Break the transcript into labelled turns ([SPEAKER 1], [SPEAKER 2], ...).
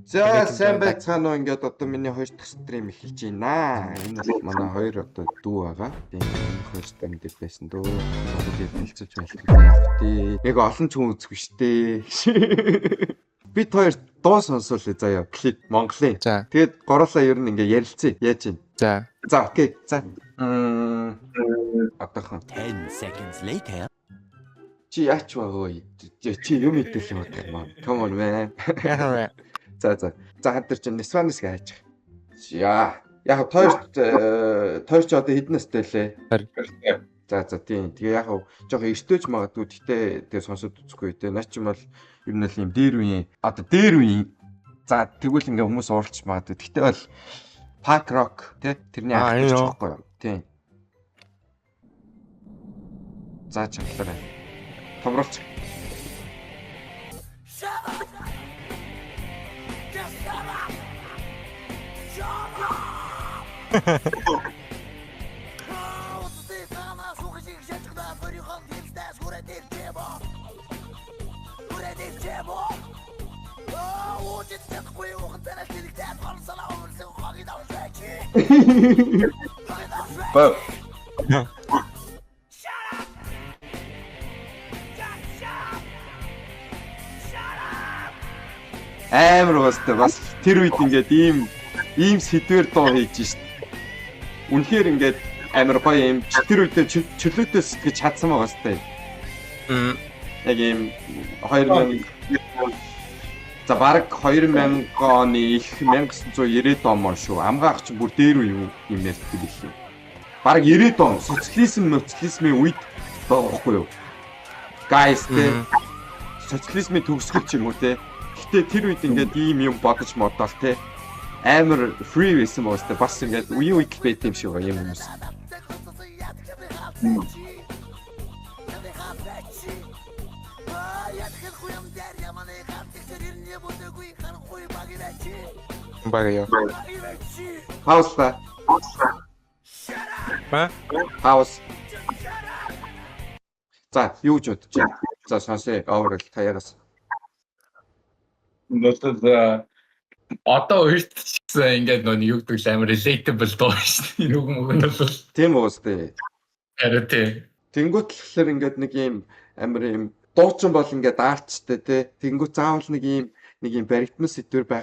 [SPEAKER 1] За сайн байцгаана уу, ингээд одоо миний 2 дахь стрим эхэлж байна. Энэ бол манай 2 одоо дүү байгаа. Тийм энэ 2 стрим дээр байсан дөө. Тэгээд хэлцэж байлгүй. Яг олон ч хүн үзэх биш дээ. Бид хоёр дуу сонсоол заяа. Клип Монголын.
[SPEAKER 2] За.
[SPEAKER 1] Тэгээд гороолаа ер нь ингээ ярилцъя. Яаж юм?
[SPEAKER 2] За.
[SPEAKER 1] За окей. За. Атахан
[SPEAKER 3] 10 seconds later.
[SPEAKER 1] Чи яач байгаа вэ? Чи юм идэх юм байна. Come on man. За хантар чи Нисванис гэж. Яа. Яг тойрч одоо хэдэн настай лээ?
[SPEAKER 2] 20.
[SPEAKER 1] За тийм. Тэгээ яг жоохон эртөөж магадгүй. Гэтэ тэгээ сонсоод үзэхгүй те. Наа чи бол ер нь л юм дээр үеийн одоо дээр үеийн. За тэгвэл ингээ хүмүүс уурлч магадгүй. Гэтэ бол punk rock те тэрний ахиж байхгүй юм. Тийм. За чаглаарай. Томруулч. Ба. Амар бас тэр үед ингээд ийм сэдвэр дуу хийж шít. Үнэхээр ингээд амар гоё юм тэр үед чөлөөтэй сэтгэж чадсан байгаа сте. Яг ийм 2000 за баг 2000 оны их 1990 он шүү. Амгаах ч бүр дээр үе юм ярьдаг билээ. Баг 90 он социализмын үед байхгүй юу? Guys те социализмын төгсгөл ч юм уу те. Гэтэ тэр үед ингээд ийм юм бодож модал те. Амар free байсан боос те. Бас ингээд үе байт юм шиг байгаа юм хүмүүс.
[SPEAKER 2] Багяа.
[SPEAKER 1] Пауста. Паус. За, юу ч бодож байна. За, сонсъё. Overall таягаас.
[SPEAKER 4] Одоо өөрт ч гэсэн ингээд нөө юу гэдэг л амар relatable дуу шүү дээ. Нүг мөгөнд бол
[SPEAKER 1] Тийм уус дээ.
[SPEAKER 4] харин тий.
[SPEAKER 1] Тэнгүүт болохоор ингээд нэг юм амар юм дуучин бол ингээд аарчтай те. Тэнгүүт заавал нэг юм баригдмал сэдвэр байх